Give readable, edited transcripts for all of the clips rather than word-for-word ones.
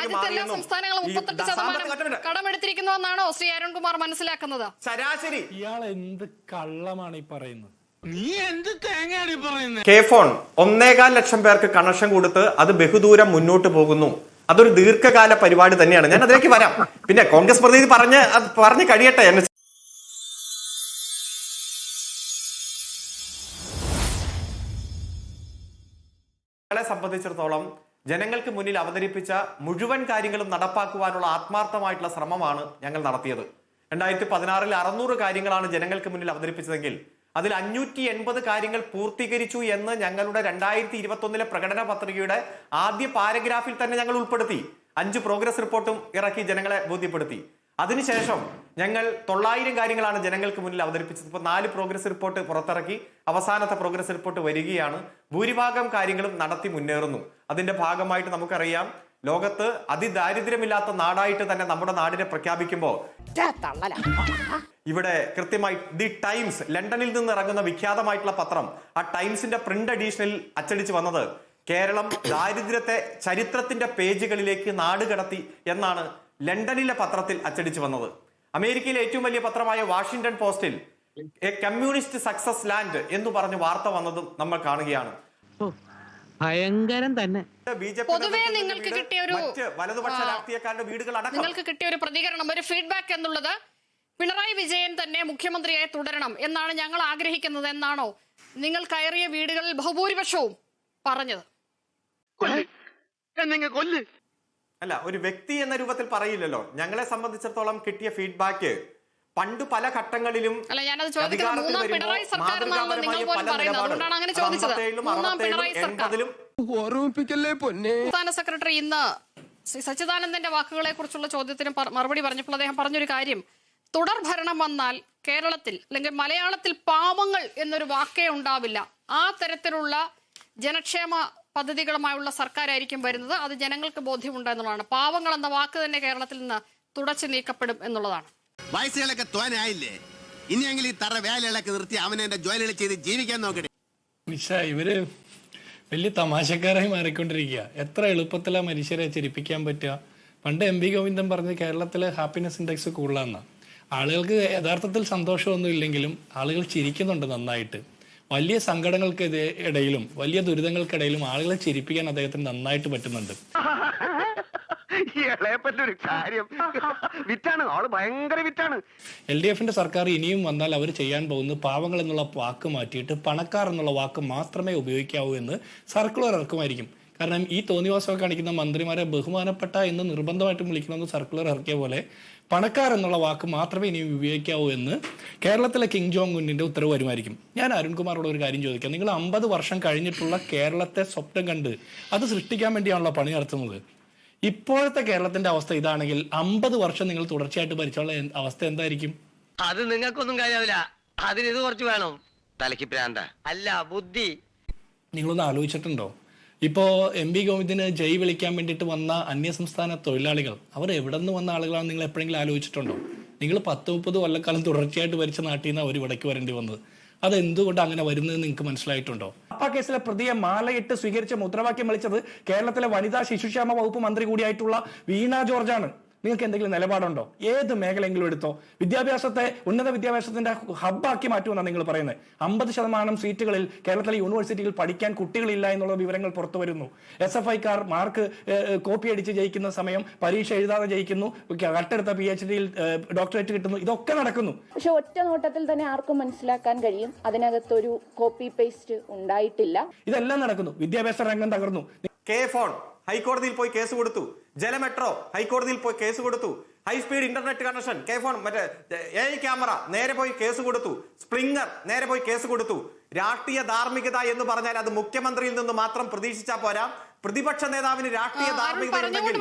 എല്ലാ സംസ്ഥാനങ്ങളും 38% കടമെടുത്തിരിക്കുന്നുവെന്നാണോ ശ്രീ അരുൺകുമാർ മനസ്സിലാക്കുന്നത്? ശരാശരി ഇയാൾ എന്ത് കള്ളമാണ് ഈ പറയുന്നത്? നീ എന്ത് തേങ്ങയാണ് പറയുന്നത്? കെ ഫോൺ 1.25 ലക്ഷം പേർക്ക് കണക്ഷൻ കൊടുത്ത് അത് ബഹുദൂരം മുന്നോട്ട് പോകുന്നു. അതൊരു ദീർഘകാല പരിപാടി തന്നെയാണ്. ഞാൻ അതിലേക്ക് വരാം. പിന്നെ കോൺഗ്രസ് പ്രതിനിധി പറഞ്ഞ് കഴിയട്ടെ. ഞങ്ങളെ സംബന്ധിച്ചിടത്തോളം ജനങ്ങൾക്ക് മുന്നിൽ അവതരിപ്പിച്ച മുഴുവൻ കാര്യങ്ങളും നടപ്പാക്കുവാനുള്ള ആത്മാർത്ഥമായിട്ടുള്ള ശ്രമമാണ് ഞങ്ങൾ നടത്തിയത്. 2016 600 കാര്യങ്ങളാണ് ജനങ്ങൾക്ക് മുന്നിൽ അവതരിപ്പിച്ചതെങ്കിൽ അതിൽ 580 കാര്യങ്ങൾ പൂർത്തീകരിച്ചു എന്ന് ഞങ്ങളുടെ 2021 പ്രകടന പത്രികയുടെ ആദ്യ പാരഗ്രാഫിൽ തന്നെ ഞങ്ങൾ ഉൾപ്പെടുത്തി. 5 പ്രോഗ്രസ് റിപ്പോർട്ടും ഇറക്കി ജനങ്ങളെ ബോധ്യപ്പെടുത്തി. അതിനുശേഷം ഞങ്ങൾ 900 കാര്യങ്ങളാണ് ജനങ്ങൾക്ക് മുന്നിൽ അവതരിപ്പിച്ചത്. ഇപ്പോൾ 4 പ്രോഗ്രസ് റിപ്പോർട്ട് പുറത്തിറക്കി. അവസാനത്തെ പ്രോഗ്രസ് റിപ്പോർട്ട് വരികയാണ്. ഭൂരിഭാഗം കാര്യങ്ങളും നടത്തി മുന്നേറുന്നു. അതിന്റെ ഭാഗമായിട്ട് നമുക്കറിയാം, ലോകത്ത് അതിദാരിദ്ര്യമില്ലാത്ത നാടായിട്ട് തന്നെ നമ്മുടെ നാടിനെ പ്രഖ്യാപിക്കുമ്പോൾ ഇവിടെ കൃത്യമായി ദി ടൈംസ്, ലണ്ടനിൽ നിന്ന് ഇറങ്ങുന്ന വിഖ്യാതമായിട്ടുള്ള പത്രം, ആ ടൈംസിന്റെ പ്രിന്റ് എഡീഷനിൽ അച്ചടിച്ചു വന്നത് കേരളം ദാരിദ്ര്യത്തെ ചരിത്രത്തിന്റെ പേജുകളിലേക്ക് നാടുകടത്തി എന്നാണ് ലണ്ടനിലെ പത്രത്തിൽ അച്ചടിച്ചു വന്നത്. അമേരിക്കയിലെ ഏറ്റവും വലിയ പത്രമായ വാഷിംഗ്ടൺ പോസ്റ്റിൽ എ കമ്മ്യൂണിസ്റ്റ് സക്സസ് ലാൻഡ് എന്ന് പറഞ്ഞ് വാർത്ത വന്നതും നമ്മൾ കാണുകയാണ്. ഭയങ്കരം തന്നെ. പൊതുവേ നിങ്ങൾക്ക് കിട്ടിയ ഒരു വലതുപക്ഷ രാഷ്ട്രീയക്കാരുടെ വീടുകൾ അടക്കം നിങ്ങൾക്ക് കിട്ടിയ ഒരു പ്രതികരണം, ഒരു ഫീഡ്ബാക്ക് എന്നുള്ളത് പിണറായി വിജയൻ തന്നെ മുഖ്യമന്ത്രിയായി തുടരണം എന്നാണ് ഞങ്ങൾ ആഗ്രഹിക്കുന്നത് എന്നാണോ നിങ്ങൾ കയറിയ വീടുകളിൽ ബഹുഭൂരിപക്ഷവും പറഞ്ഞത്? അല്ല, ഒരു വ്യക്തി എന്ന രൂപത്തിൽ പറയില്ലല്ലോ. ഞങ്ങളെ സംബന്ധിച്ചിടത്തോളം കിട്ടിയ ഫീഡ്ബാക്ക് പണ്ട് പല ഘട്ടങ്ങളിലും അല്ല, ഞാനത് ചോദിക്കുന്നത് മൂന്നാം പിണറായി സർക്കാർ എന്നാണല്ലോ നിങ്ങൾ പോലും പറയുന്നത്. അതുകൊണ്ടാണ് അങ്ങനെ ചോദിച്ചത്. മൂന്നാം പിണറായി സർക്കാർ സംസ്ഥാന സെക്രട്ടറി ഇന്ന് ശ്രീ സച്ചിദാനന്ദന്റെ വാക്കുകളെ കുറിച്ചുള്ള ചോദ്യത്തിന് മറുപടി പറഞ്ഞപ്പോൾ അദ്ദേഹം പറഞ്ഞൊരു കാര്യം, തുടർ ഭരണം വന്നാൽ കേരളത്തിൽ അല്ലെങ്കിൽ മലയാളത്തിൽ പാവങ്ങൾ എന്നൊരു വാക്കേ ഉണ്ടാവില്ല. ആ തരത്തിലുള്ള ജനക്ഷേമ പദ്ധതികളുമായുള്ള സർക്കാരായിരിക്കും വരുന്നത്. അത് ജനങ്ങൾക്ക് ബോധ്യമുണ്ട് എന്നുള്ളതാണ്. പാവങ്ങൾ എന്ന വാക്ക് തന്നെ കേരളത്തിൽ നിന്ന് തുടച്ചു നീക്കപ്പെടും എന്നുള്ളതാണ്. വയസ്സുകളൊക്കെ തോനായില്ലേ? ഇനിയെങ്കിലും ഈ തറ വേലകളൊക്കെ നിർത്തി അവനെ എന്റെ ജോലികൾ ചെയ്ത് ജീവിക്കാൻ നോക്കട്ടെ. ഇവര് വലിയ തമാശക്കാരായി മാറിക്കൊണ്ടിരിക്കുക. എത്ര എളുപ്പത്തിലാണ് മനുഷ്യരെ ചിരിപ്പിക്കാൻ പറ്റുക. പണ്ട് എം വി ഗോവിന്ദൻ പറഞ്ഞ് കേരളത്തിലെ ഹാപ്പിനെസ് ഇൻഡെക്സ് കൂടുതലാണെന്നാണ്. ആളുകൾക്ക് യഥാർത്ഥത്തിൽ സന്തോഷമൊന്നും ഇല്ലെങ്കിലും ആളുകൾ ചിരിക്കുന്നുണ്ട് നന്നായിട്ട്. വലിയ സങ്കടങ്ങൾക്ക് ഇടയിലും വലിയ ദുരിതങ്ങൾക്കിടയിലും ആളുകളെ ചിരിപ്പിക്കാൻ അദ്ദേഹത്തിന് നന്നായിട്ട് പറ്റുന്നുണ്ട്. LDFന്റെ സർക്കാർ ഇനിയും വന്നാൽ അവർ ചെയ്യാൻ പോകുന്നത് പാവങ്ങൾ എന്നുള്ള വാക്ക് മാറ്റിയിട്ട് പണക്കാർ എന്നുള്ള വാക്ക് മാത്രമേ ഉപയോഗിക്കാവൂ എന്ന് സർക്കുലർ ഇറക്കുമായിരിക്കും. കാരണം ഈ തോന്നിവാസമൊക്കെ കാണിക്കുന്ന മന്ത്രിമാരെ ബഹുമാനപ്പെട്ട എന്ന് നിർബന്ധമായിട്ടും വിളിക്കണമെന്ന് സർക്കുലർ ഇറക്കിയ പോലെ പണക്കാർ എന്നുള്ള വാക്ക് മാത്രമേ ഇനി ഉപയോഗിക്കാവൂ എന്ന് കേരളത്തിലെ കിങ് ജോങ് ഉന്നിന്റെ ഉത്തരവ് വരുമായിരിക്കും. ഞാൻ അരുൺകുമാറോട് ഒരു കാര്യം ചോദിക്കാം. നിങ്ങൾ 50 വർഷം കഴിഞ്ഞിട്ടുള്ള കേരളത്തെ സ്വപ്നം കണ്ട് അത് സൃഷ്ടിക്കാൻ വേണ്ടിയാണല്ലോ പണി നടത്തുന്നത്. ഇപ്പോഴത്തെ കേരളത്തിന്റെ അവസ്ഥ ഇതാണെങ്കിൽ 50 വർഷം നിങ്ങൾ തുടർച്ചയായിട്ട് ഭരിച്ചുള്ള അവസ്ഥ എന്തായിരിക്കും? അത് നിങ്ങൾക്കൊന്നും കാര്യമില്ല. അതിന് ഇത് കുറച്ച് വേണം. തലയ്ക്ക് പ്രാന്ത അല്ല ബുദ്ധി. നിങ്ങളൊന്ന് ആലോചിച്ചിട്ടുണ്ടോ? ഇപ്പോൾ എം വി ഗോവിന്ദന് ജയ് വിളിക്കാൻ വേണ്ടിയിട്ട് വന്ന അന്യസംസ്ഥാന തൊഴിലാളികൾ അവർ എവിടെ നിന്ന് വന്ന ആളുകളാണ് നിങ്ങൾ എപ്പോഴെങ്കിലും ആലോചിച്ചിട്ടുണ്ടോ? നിങ്ങൾ 10-30 കൊല്ലക്കാലം തുടർച്ചയായിട്ട് ഭരിച്ച നാട്ടിൽ നിന്ന് അവർ ഇവിടേക്ക് വരേണ്ടി വന്നത്. അതെന്തുകൊണ്ട് അങ്ങനെ വരുന്നതെന്ന് നിങ്ങൾക്ക് മനസ്സിലായിട്ടുണ്ടോ? ആ കേസിലെ പ്രതിയെ മാലയിട്ട് സ്വീകരിച്ച മുദ്രാവാക്യം വിളിച്ചത് കേരളത്തിലെ വനിതാ ശിശുക്ഷേമ വകുപ്പ് മന്ത്രി കൂടിയായിട്ടുള്ള വീണ ജോർജാണ്. നിങ്ങൾക്ക് എന്തെങ്കിലും നിലപാടുണ്ടോ? ഏത് മേഖലയെങ്കിലും എടുത്തോ. വിദ്യാഭ്യാസത്തെ ഉന്നത വിദ്യാഭ്യാസത്തിന്റെ ഹബ്ബാക്കി മാറ്റുമെന്നാണ് നിങ്ങൾ പറയുന്നത്. 50% സീറ്റുകളിൽ കേരളത്തിലെ യൂണിവേഴ്സിറ്റിയിൽ പഠിക്കാൻ കുട്ടികളില്ല എന്നുള്ള വിവരങ്ങൾ പുറത്തു വരുന്നു. SFIക്കാർ മാർക്ക് കോപ്പി അടിച്ച് ജയിക്കുന്ന സമയം പരീക്ഷ എഴുതാതെ ജയിക്കുന്നു, കട്ടെടുത്ത PhDയിൽ ഡോക്ടറേറ്റ് കിട്ടുന്നു. ഇതൊക്കെ നടക്കുന്നു. പക്ഷെ ഒറ്റ നോട്ടത്തിൽ തന്നെ ആർക്കും മനസ്സിലാക്കാൻ കഴിയും അതിനകത്തൊരു കോപ്പി പേസ്റ്റ് ഉണ്ടായിട്ടില്ല. ഇതെല്ലാം നടക്കുന്നു. വിദ്യാഭ്യാസ രംഗം തകർന്നു. കെ ഫോൺ ഹൈക്കോടതിയിൽ പോയി കേസ് കൊടുത്തു. ജലമെട്രോ ഹൈക്കോടതിയിൽ പോയി കേസ് കൊടുത്തു. High speed internet connection, K phone മറ്റേ AI ക്യാമറ നേരെ പോയി കേസ് കൊടുത്തു. സ്പ്രിംഗർ നേരെ പോയി കേസ് കൊടുത്തു. രാഷ്ട്രീയ ധാർമ്മികത എന്ന് പറഞ്ഞാൽ അത് മുഖ്യമന്ത്രിയിൽ നിന്ന് മാത്രം പ്രതീക്ഷിച്ചാൽ പോരാ. പ്രതിപക്ഷ നേതാവിന് രാഷ്ട്രീയ ധാർമ്മികത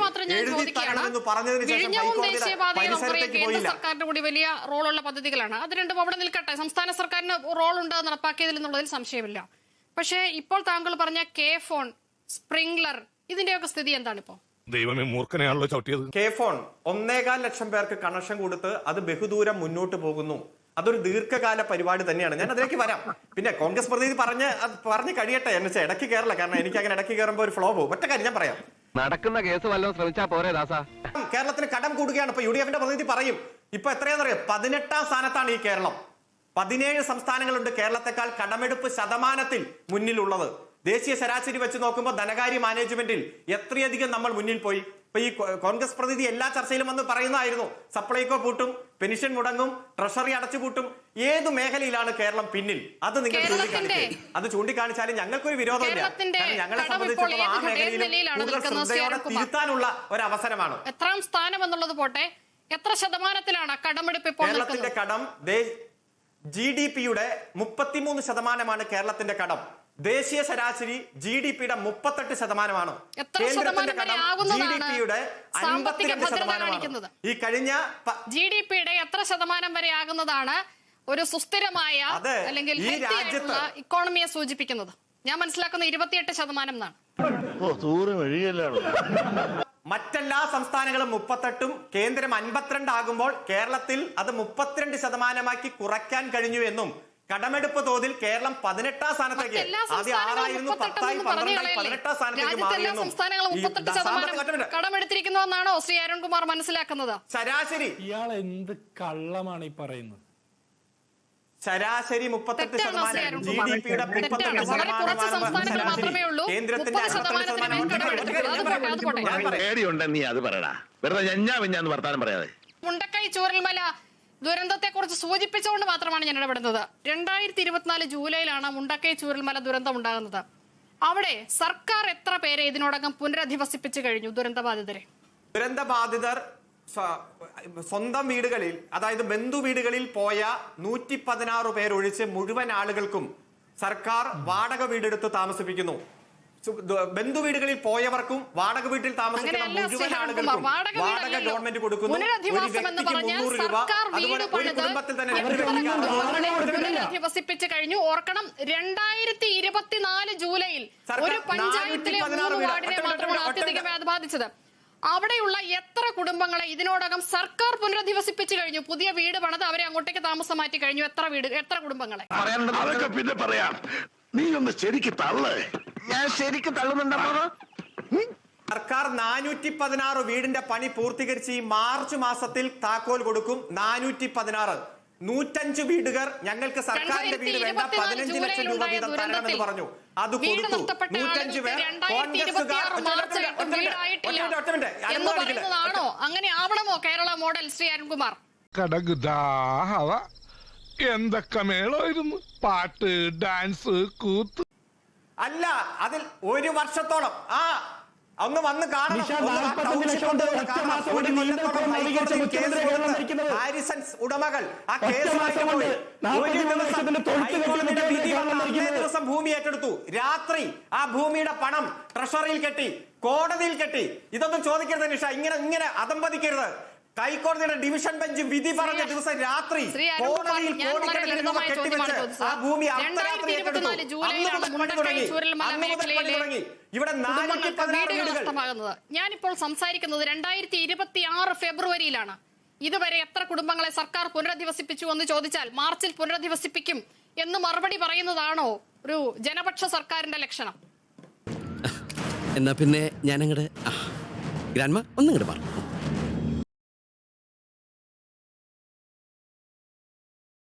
എഴുതി തരണമെന്ന് പറഞ്ഞതിന് ശേഷം പരിസരത്തേക്ക് പോയില്ല. സർക്കാരിന്റെ കൂടി വലിയ റോളുള്ള പദ്ധതികളാണ്. അത് രണ്ടും അവിടെ നിൽക്കട്ടെ. സംസ്ഥാന സർക്കാരിന് റോളുണ്ട് നടപ്പാക്കിയതിൽ എന്നുള്ളതിൽ സംശയമില്ല. പക്ഷേ ഇപ്പോൾ താങ്കൾ പറഞ്ഞ കെ ഫോൺ, സ്പ്രിംഗ്ലർ, ഇതിന്റെയൊക്കെ സ്ഥിതി എന്താണ് ഇപ്പോ? ദൈവമേ, മൂർഖനെയാണല്ലോ ചവിട്ടിയത്. കെ ഫോൺ 1.25 ലക്ഷം പേർക്ക് കണക്ഷൻ കൊടുത്ത് അത് ബഹുദൂരം മുന്നോട്ട് പോകുന്നു. അതൊരു ദീർഘകാല പരിപാടി തന്നെയാണ്. ഞാൻ അതിലേക്ക് വരാം. പിന്നെ കോൺഗ്രസ് പ്രതിനിധി പറഞ്ഞ് കഴിയട്ടെ. എന്നെ ഇടയ്ക്ക് കയറില്ല. കാരണം എനിക്ക് അങ്ങനെ ഇടയ്ക്ക് കയറുമ്പോൾ ഒരു ഫ്ലോ പോകും. ഒറ്റ കാര്യം ഞാൻ പറയാം. നടക്കുന്ന കേസ് വല്ലതും ശ്രമിച്ചാ പോരെ ദാസാ. കേരളത്തിന് കടം കൂടുകയാണ്. ഇപ്പൊ UDF പ്രതിനിധി പറയും ഇപ്പൊ എത്രയാണെന്നറിയാം, 18ാം സ്ഥാനത്താണ് ഈ കേരളം. 17 സംസ്ഥാനങ്ങളുണ്ട് കേരളത്തെക്കാൾ കടമെടുപ്പ് ശതമാനത്തിൽ മുന്നിലുള്ളത്. ദേശീയ ശരാശരി വെച്ച് നോക്കുമ്പോൾ ധനകാര്യ മാനേജ്മെന്റിൽ എത്രയധികം നമ്മൾ മുന്നിൽ പോയി. ഇപ്പൊ ഈ കോൺഗ്രസ് പ്രതിനിധി എല്ലാ ചർച്ചയിലും വന്ന് പറയുന്നതായിരുന്നു, സപ്ലൈകോ പൂട്ടും, പെൻഷൻ മുടങ്ങും, ട്രഷറി അടച്ചുപൂട്ടും. ഏത് മേഖലയിലാണ് കേരളം പിന്നിൽ? അത് നിങ്ങൾ ചൂണ്ടിക്കാണിക്കും. അത് ചൂണ്ടിക്കാണിച്ചാലും ഞങ്ങൾക്കൊരു വിരോധമില്ല. കാരണം ഞങ്ങളെ സംബന്ധിച്ചിടത്തോളം ആ മേഖലയിൽ കൂടുതൽ ശ്രദ്ധയോടെ തിരുത്താനുള്ള ഒരു അവസരമാണ്. എത്രാം സ്ഥാനം എന്നുള്ളത് പോട്ടെ, എത്ര ശതമാനത്തിലാണ് കടമെടുപ്പ് ഇപ്പോൾ കേരളത്തിന്റെ കടം GDP-യുടെ 33% കേരളത്തിന്റെ കടം. ദേശീയ ശരാശരി GDP-യുടെ 38%. കേന്ദ്രത്തിന്റെ കടം GDP-യുടെ 52%. ഈ കഴിഞ്ഞ GDP-യുടെ എത്ര ശതമാനം വരെ ആകുന്നതാണ് ഒരു സുസ്ഥിരമായ അല്ലെങ്കിൽ ഇക്കോണമിയെ സൂചിപ്പിക്കുന്നത്? ഞാൻ മനസ്സിലാക്കുന്ന 28% എന്നാണ്. മറ്റെല്ലാ സംസ്ഥാനങ്ങളും 38-ഉം കേന്ദ്രം 52 ആകുമ്പോൾ കേരളത്തിൽ അത് 32% കുറയ്ക്കാൻ കഴിഞ്ഞു എന്നും കടമെടുപ്പ് തോതിൽ കേരളം 18ാം സ്ഥാനത്തേക്ക്, ആദ്യം 6ആയിരുന്നു, 10ആയി, 12ആയി, 18ാം സ്ഥാനത്തേക്ക് മാറിയെന്നും കടമെടുത്തിരിക്കുന്നുവെന്നാണോ ശ്രീ അരുൺകുമാർ മനസ്സിലാക്കുന്നത്? ശരാശരി ഇയാൾ എന്ത് കള്ളമാണ് ഈ പറയുന്നത്? ശരാശരി 38%, GDP-യുടെ 38%. കേന്ദ്രത്തിന്റെ നീ അത് പറയടാ, വെറുതെ ഞഞ്ഞാന്ന് വർത്താനം പറയാതെ. മുണ്ടക്കൈ ചൂരൽമല ദുരന്തത്തെ കുറിച്ച് സൂചിപ്പിച്ചുകൊണ്ട് മാത്രമാണ് ഞാൻ ഇടപെടുന്നത്. 2024 ജൂലൈയിലാണ് മുണ്ടക്കൈ ചൂരൽമല ദുരന്തം ഉണ്ടാകുന്നത്. അവിടെ സർക്കാർ എത്ര പേരെ ഇതിനോടകം പുനരധിവസിപ്പിച്ചു കഴിഞ്ഞു? ദുരന്തബാധിതർ സ്വന്തം വീടുകളിൽ, അതായത് ബന്ധു വീടുകളിൽ പോയ 116 പേരൊഴിച്ച് മുഴുവൻ ആളുകൾക്കും സർക്കാർ വാടക വീടെടുത്ത് താമസിപ്പിക്കുന്നു. ബന്ധു വീടുകളിൽ പോയവർക്കും വാടക വീട്ടിൽ താമസിക്കുന്ന മുഴുവൻ ആളുകൾക്കും വാടക ഗവൺമെന്റ് കൊടുക്കുന്നു. ഒരു വ്യക്തിക്ക് 300 രൂപ. അതുപോലെ ഒരു കുടുംബത്തിൽ തന്നെ പുനരധിവസിപ്പിച്ചു കഴിഞ്ഞു. ഓർക്കണം, 2024 ജൂലൈയിൽ ഒരു പഞ്ചായത്തിലെ 3 വാർഡിനെ മാത്രമാണ് ആത്യന്തികമായി ബാധിച്ചത്. അവിടെയുള്ള എത്ര കുടുംബങ്ങളെ ഇതിനോടകം സർക്കാർ പുനരധിവസിപ്പിച്ചു കഴിഞ്ഞു? പുതിയ വീട് പണിത് അവരെ അങ്ങോട്ടേക്ക് താമസം മാറ്റി കഴിഞ്ഞു. എത്ര കുടുംബങ്ങളെ? അതൊക്കെ പിന്നെ പറയാം. നീ ഒന്ന് ശരിക്ക് തള്ളേ. ഞാൻ ശരിക്ക് തള്ളുന്നുണ്ടോ? സർക്കാർ 416 വീടിന്റെ പണി പൂർത്തീകരിച്ച് ഈ മാർച്ച് മാസത്തിൽ താക്കോൽ കൊടുക്കും. 416, 105 വീടുകൾ ഞങ്ങൾക്ക് സർക്കാരിന്റെ വീട് വേണ്ട, 15 ലക്ഷം രൂപ വീതം തരണമെന്ന് പറഞ്ഞു. അത് കൊടുത്തു. 105 പേർ അങ്ങനെ ആവണമോ കേരള മോഡൽ? ശ്രീ അരുൺകുമാർ, എന്തൊക്കെ മേളായിരുന്നു, പാട്ട്, ഡാൻസ്, കൂത്ത്. അല്ല, അതിൽ ഒരു വർഷത്തോളം ഒന്ന് വന്ന് കാണണം. ഹാരിസൺസ് ഉടമകൾ ആ കേസുമായിട്ട് പോയി. ഒരു ദിവസം ഭൂമി ഏറ്റെടുത്തു. രാത്രി ആ ഭൂമിയുടെ പണം ട്രഷറിയിൽ കെട്ടി, കോടതിയിൽ കെട്ടി. ഇതൊന്നും ചോദിക്കരുത് നിഷ, ഇങ്ങനെ അതമ്പതിക്കരുത്. ഹൈക്കോടതിയുടെ ഡിവിഷൻ ബെഞ്ച് വിധി പറഞ്ഞ ദിവസം രാത്രി കോടതിയിൽ കോടിക്കണക്കിന് രൂപ കെട്ടിവെച്ച് ആ ഭൂമി അർദ്ധരാത്രി ഏറ്റെടുത്തു. ഇവിടെ 416 വീടുകൾ. ഞാനിപ്പോൾ സംസാരിക്കുന്നത് 2026 ഫെബ്രുവരിയിലാണ്. ഇതുവരെ എത്ര കുടുംബങ്ങളെ സർക്കാർ പുനരധിവസിപ്പിച്ചു എന്ന് ചോദിച്ചാൽ മാർച്ചിൽ പുനരധിവസിപ്പിക്കും എന്ന് മറുപടി പറയുന്നതാണോ ഒരു ജനപക്ഷ സർക്കാരിന്റെ ലക്ഷണം? എന്നാ പിന്നെ ഞാനങ്ങട് ഗ്രാൻഡ്മ ഒന്നും ഇങ്ങോട്ട് പറഞ്ഞു.